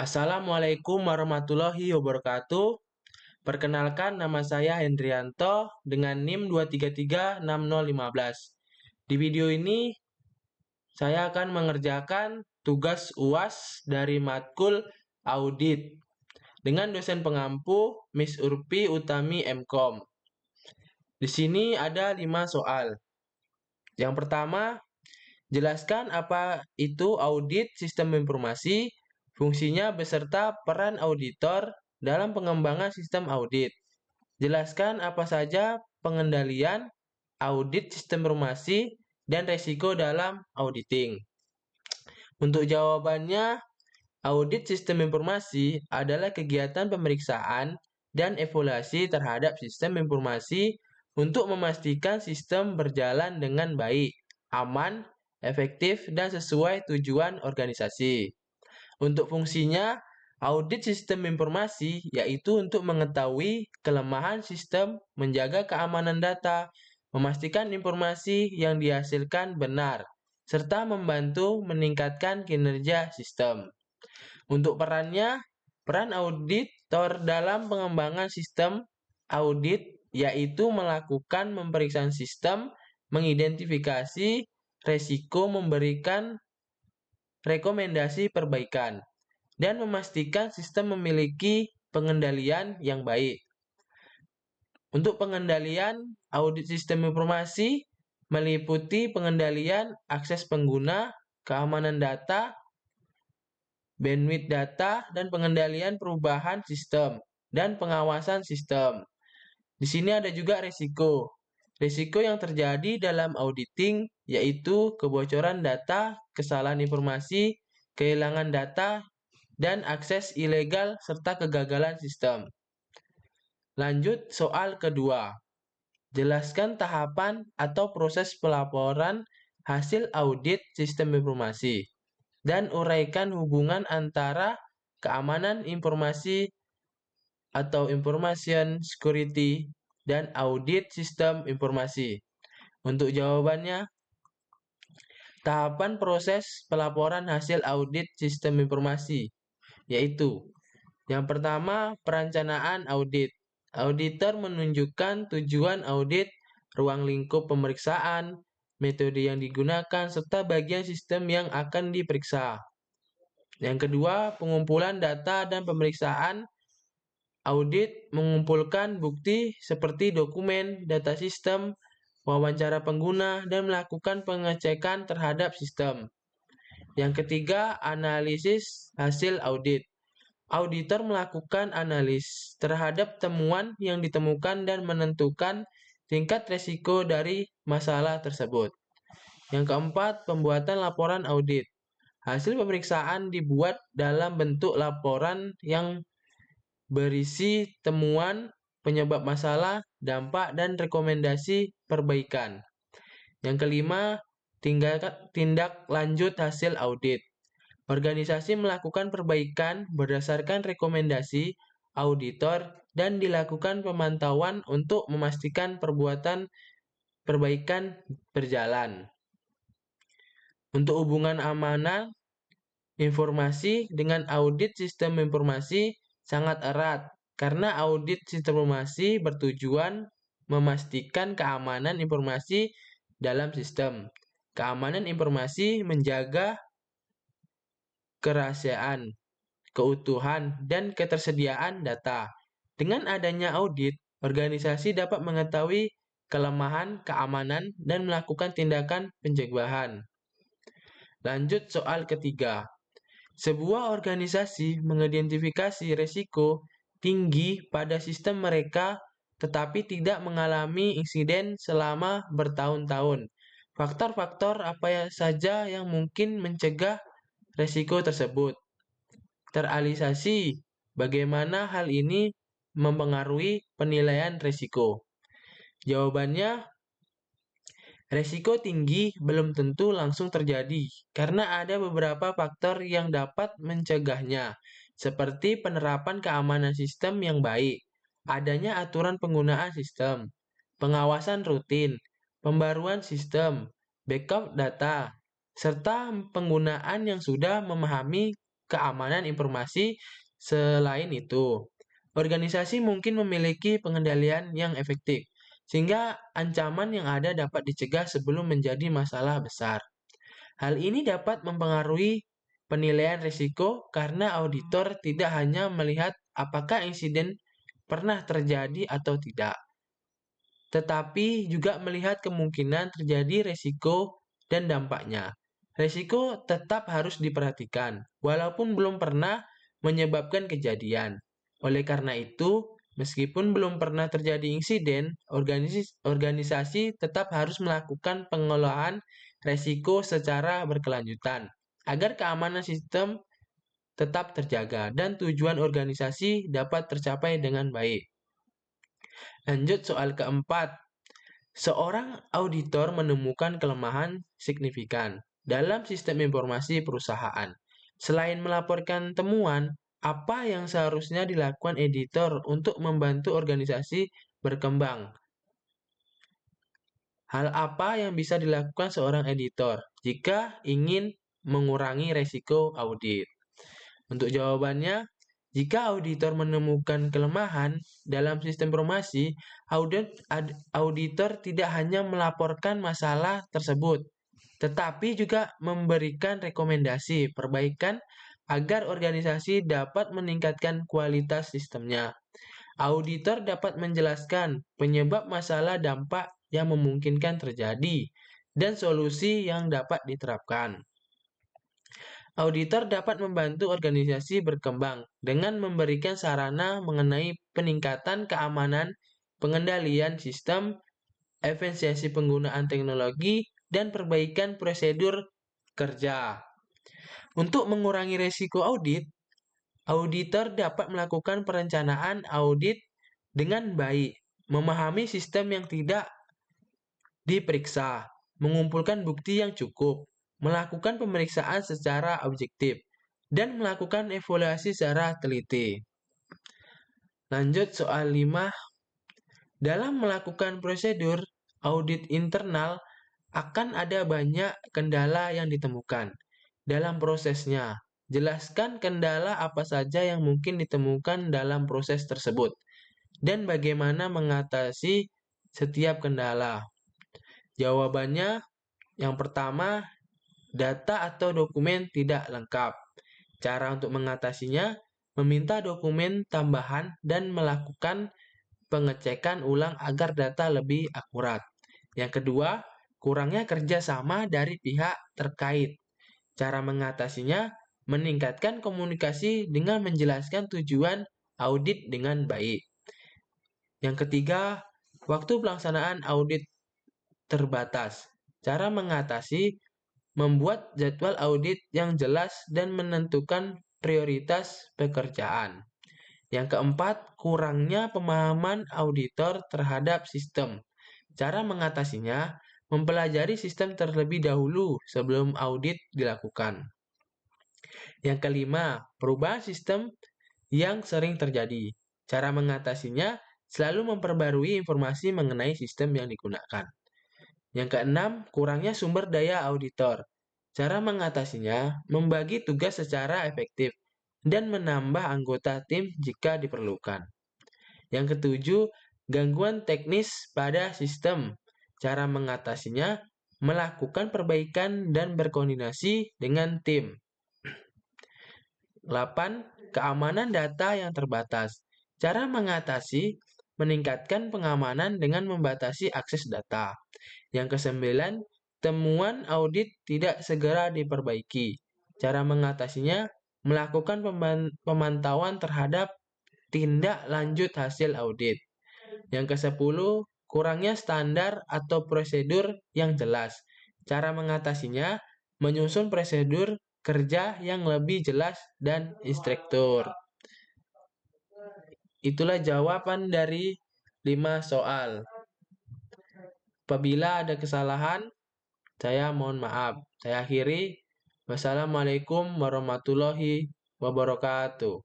Assalamualaikum warahmatullahi wabarakatuh. Perkenalkan, nama saya Hendrianto dengan NIM 2336015. Di video ini saya akan mengerjakan tugas UAS dari matkul audit dengan dosen pengampu Miss Urpi Utami MKom. Di sini ada 5 soal. Yang pertama, jelaskan apa itu audit sistem informasi, fungsinya beserta peran auditor dalam pengembangan sistem audit. Jelaskan apa saja pengendalian, audit sistem informasi, dan resiko dalam auditing. Untuk jawabannya, audit sistem informasi adalah kegiatan pemeriksaan dan evaluasi terhadap sistem informasi untuk memastikan sistem berjalan dengan baik, aman, efektif, dan sesuai tujuan organisasi. Untuk fungsinya, audit sistem informasi yaitu untuk mengetahui kelemahan sistem, menjaga keamanan data, memastikan informasi yang dihasilkan benar, serta membantu meningkatkan kinerja sistem. Untuk perannya, peran auditor dalam pengembangan sistem audit yaitu melakukan pemeriksaan sistem, mengidentifikasi resiko, memberikan rekomendasi perbaikan, dan memastikan sistem memiliki pengendalian yang baik. Untuk pengendalian audit sistem informasi meliputi pengendalian akses pengguna, keamanan data, bandwidth data, dan pengendalian perubahan sistem, dan pengawasan sistem. Di sini ada juga risiko. Risiko yang terjadi dalam auditing yaitu kebocoran data, kesalahan informasi, kehilangan data, dan akses ilegal serta kegagalan sistem. Lanjut soal kedua. Jelaskan tahapan atau proses pelaporan hasil audit sistem informasi dan uraikan hubungan antara keamanan informasi atau information security dan audit sistem informasi. Untuk jawabannya, tahapan proses pelaporan hasil audit sistem informasi yaitu yang pertama, perencanaan audit. Auditor menunjukkan tujuan audit, ruang lingkup pemeriksaan, metode yang digunakan, serta bagian sistem yang akan diperiksa. Yang kedua, pengumpulan data dan pemeriksaan. Audit mengumpulkan bukti seperti dokumen, data sistem, wawancara pengguna, dan melakukan pengecekan terhadap sistem. Yang ketiga, analisis hasil audit. Auditor melakukan analis terhadap temuan yang ditemukan dan menentukan tingkat resiko dari masalah tersebut. Yang keempat, pembuatan laporan audit. Hasil pemeriksaan dibuat dalam bentuk laporan yang berisi temuan, penyebab masalah, dampak, dan rekomendasi perbaikan. Yang kelima, tindak lanjut hasil audit. Organisasi melakukan perbaikan berdasarkan rekomendasi auditor dan dilakukan pemantauan untuk memastikan perbuatan perbaikan berjalan. Untuk hubungan amanah informasi dengan audit sistem informasi sangat erat karena audit sistem informasi bertujuan memastikan keamanan informasi dalam sistem. Keamanan informasi menjaga kerahasiaan, keutuhan, dan ketersediaan data. Dengan adanya audit, organisasi dapat mengetahui kelemahan keamanan dan melakukan tindakan pencegahan. Lanjut soal ketiga. Sebuah organisasi mengidentifikasi risiko tinggi pada sistem mereka tetapi tidak mengalami insiden selama bertahun-tahun. Faktor-faktor apa saja yang mungkin mencegah risiko tersebut? Terrealisasi. Bagaimana hal ini mempengaruhi penilaian risiko? Jawabannya, risiko tinggi belum tentu langsung terjadi karena ada beberapa faktor yang dapat mencegahnya, seperti penerapan keamanan sistem yang baik, adanya aturan penggunaan sistem, pengawasan rutin, pembaruan sistem, backup data, serta penggunaan yang sudah memahami keamanan informasi. Selain itu, organisasi mungkin memiliki pengendalian yang efektif, sehingga ancaman yang ada dapat dicegah sebelum menjadi masalah besar. Hal ini dapat mempengaruhi penilaian risiko karena auditor tidak hanya melihat apakah insiden pernah terjadi atau tidak, tetapi juga melihat kemungkinan terjadi risiko dan dampaknya. Risiko tetap harus diperhatikan, walaupun belum pernah menyebabkan kejadian. Oleh karena itu, meskipun belum pernah terjadi insiden, organisasi tetap harus melakukan pengolahan risiko secara berkelanjutan, agar keamanan sistem tetap terjaga dan tujuan organisasi dapat tercapai dengan baik. Lanjut soal keempat. Seorang auditor menemukan kelemahan signifikan dalam sistem informasi perusahaan. Selain melaporkan temuan, apa yang seharusnya dilakukan editor untuk membantu organisasi berkembang? Hal apa yang bisa dilakukan seorang editor jika ingin mengurangi resiko audit? Untuk jawabannya, jika auditor menemukan kelemahan dalam sistem informasi, auditor tidak hanya melaporkan masalah tersebut, tetapi juga memberikan rekomendasi perbaikan agar organisasi dapat meningkatkan kualitas sistemnya. Auditor dapat menjelaskan penyebab masalah, dampak yang memungkinkan terjadi, dan solusi yang dapat diterapkan. Auditor dapat membantu organisasi berkembang dengan memberikan sarana mengenai peningkatan keamanan, pengendalian sistem, efisiensi penggunaan teknologi, dan perbaikan prosedur kerja. Untuk mengurangi risiko audit, auditor dapat melakukan perencanaan audit dengan baik, memahami sistem yang tidak diperiksa, mengumpulkan bukti yang cukup, melakukan pemeriksaan secara objektif, dan melakukan evaluasi secara teliti. Lanjut soal 5. Dalam melakukan prosedur audit internal, akan ada banyak kendala yang ditemukan dalam prosesnya. Jelaskan kendala apa saja yang mungkin ditemukan dalam proses tersebut, dan bagaimana mengatasi setiap kendala. Jawabannya, yang pertama, data atau dokumen tidak lengkap. Cara untuk mengatasinya, meminta dokumen tambahan dan melakukan pengecekan ulang agar data lebih akurat. Yang kedua, kurangnya kerjasama dari pihak terkait. Cara mengatasinya, meningkatkan komunikasi dengan menjelaskan tujuan audit dengan baik. Yang ketiga, waktu pelaksanaan audit terbatas. Cara mengatasi, membuat jadwal audit yang jelas dan menentukan prioritas pekerjaan. Yang keempat, kurangnya pemahaman auditor terhadap sistem. Cara mengatasinya, mempelajari sistem terlebih dahulu sebelum audit dilakukan. Yang kelima, perubahan sistem yang sering terjadi. Cara mengatasinya, selalu memperbarui informasi mengenai sistem yang digunakan. Yang keenam, kurangnya sumber daya auditor. Cara mengatasinya, membagi tugas secara efektif dan menambah anggota tim jika diperlukan. Yang ketujuh, gangguan teknis pada sistem. Cara mengatasinya, melakukan perbaikan dan berkoordinasi dengan tim. 8. Keamanan data yang terbatas. Cara mengatasi, meningkatkan pengamanan dengan membatasi akses data. Yang kesembilan, temuan audit tidak segera diperbaiki. Cara mengatasinya, melakukan pemantauan terhadap tindak lanjut hasil audit. Yang ke-10, kurangnya standar atau prosedur yang jelas. Cara mengatasinya, menyusun prosedur kerja yang lebih jelas dan instruktur. Itulah jawaban dari 5 soal. Apabila ada kesalahan, saya mohon maaf. Saya akhiri. Wassalamualaikum warahmatullahi wabarakatuh.